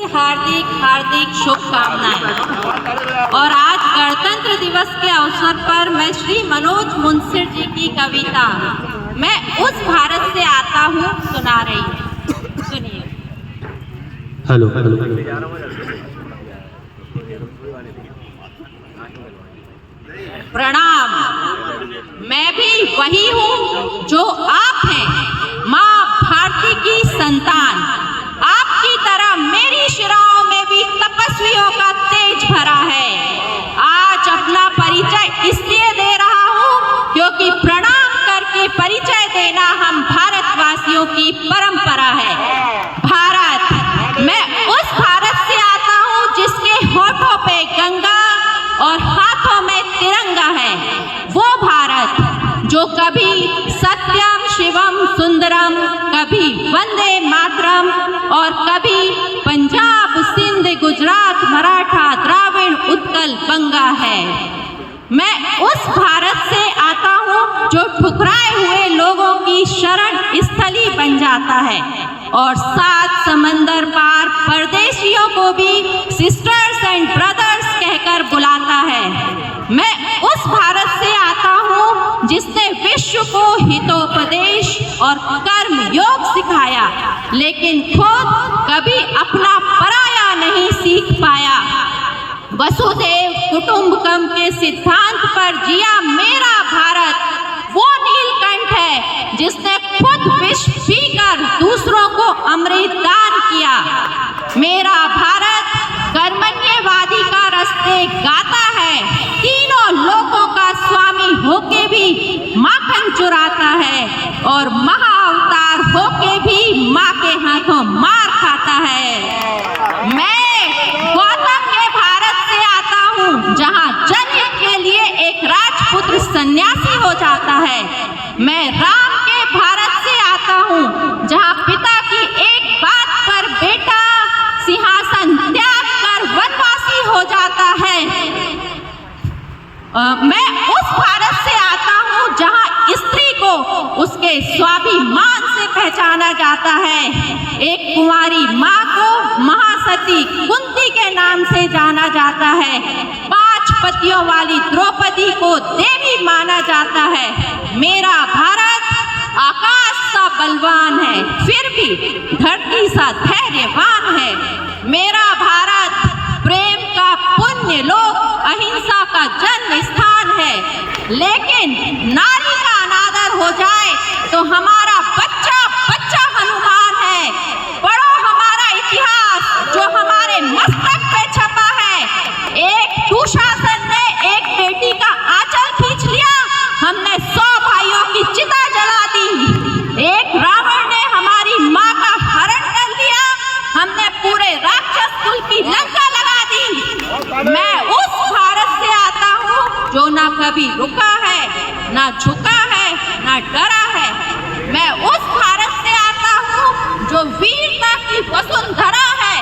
हार्दिक हार्दिक शुभकामनाएं। और आज गणतंत्र दिवस के अवसर पर मैं श्री मनोज मुंसिर जी की कविता मैं उस भारत से आता हूँ सुना रही हूँ। सुनिए। हेलो। प्रणाम। मैं भी वही हूँ जो आप हैं, माँ भारती की संतान। आपकी तरह मेरी शिराओं में भी तपस्वियों का तेज भरा है। आज अपना परिचय इसलिए दे रहा हूँ क्योंकि प्रणाम करके परिचय देना हम भारतवासियों की परंपरा है। भारत, मैं उस भारत से आता हूँ जिसके होठों पे गंगा और हाथों में तिरंगा है। वो भारत जो कभी सत्यम शिवम सुंदरम, कभी वंदे मातरम और कभी पंजाब सिंध गुजरात मराठा द्राविड़ उत्कल बंगा है। मैं उस भारत से आता हूँ जो ठुकराए हुए लोगों की शरण स्थली बन जाता है और 7 समंदर पार परदेशियों को भी सिस्टर्स एंड ब्रदर्स कहकर बुलाता है। मैं उस भारत से आता हूँ जिसने विश्व को हितोपदेश और कर्म योग सिखाया, लेकिन खुद कभी अपना पराया नहीं सीख पाया। वसुधैव कुटुंबकम के सिद्धांत पर जिया मेरा भारत वो नीलकंठ है जिसने खुद विष पीकर दूसरों को अमृत दान किया। मेरा भारत कर्मण्यवादी का रास्ते गाता है, तीनों लोकों का स्वामी होके भी माखन चुराता है और महाअवतार होके भी माँ के हाथों मार खाता है। मैं गौतम के भारत से आता हूँ जहाँ जनहित के लिए एक राजपुत्र सन्यासी हो जाता है। मैं राम के भारत से आता हूँ जहाँ पिता की एक बात पर बेटा सिंहासन त्याग कर वनवासी हो जाता है। मैं उस भारत से आता हूँ जहाँ स्त्री को उसके स्वाभिमान से पहचाना जाता है। एक कुंवारी माँ को महासती कुंती के नाम से जाना जाता है। 5 पतियों वाली द्रौपदी को देवी माना जाता है। मेरा भारत आकाश सा बलवान है, फिर भी धरती सा धैर्यवान है। मेरा भारत प्रेम का पुण्य लोक, अहिंसा का जन्म स्थान है। लेकिन नारी का अनादर हो जाए तो हमारा बच्चा बच्चा हनुमान है। पढ़ो हमारा इतिहास जो हमारे मस्तक पे छपा है। एक दुशासन ने एक बेटी का आंचल खींच लिया, हमने 100 भाइयों की चिता जला दी। एक रावण ने हमारी माँ का हरण कर लिया, हमने पूरे राक्षस कुल की लंका लगा दी। मैं उस भारत से आता हूँ जो ना कभी रुका है, ना झुका है, ना डरा है। मैं उस भारत से आता हूँ जो वीरता की वसुंधरा है।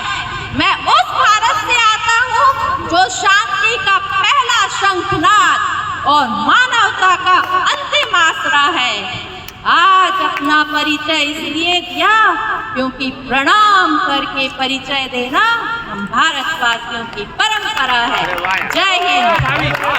मैं उस भारत से आता हूँ जो शांति का पहला शंखनाद और मानवता का अंतिम आसरा है। आज अपना परिचय इसलिए दिया क्योंकि प्रणाम करके परिचय देना हम भारतवासियों की परंपरा है। जय हिंद।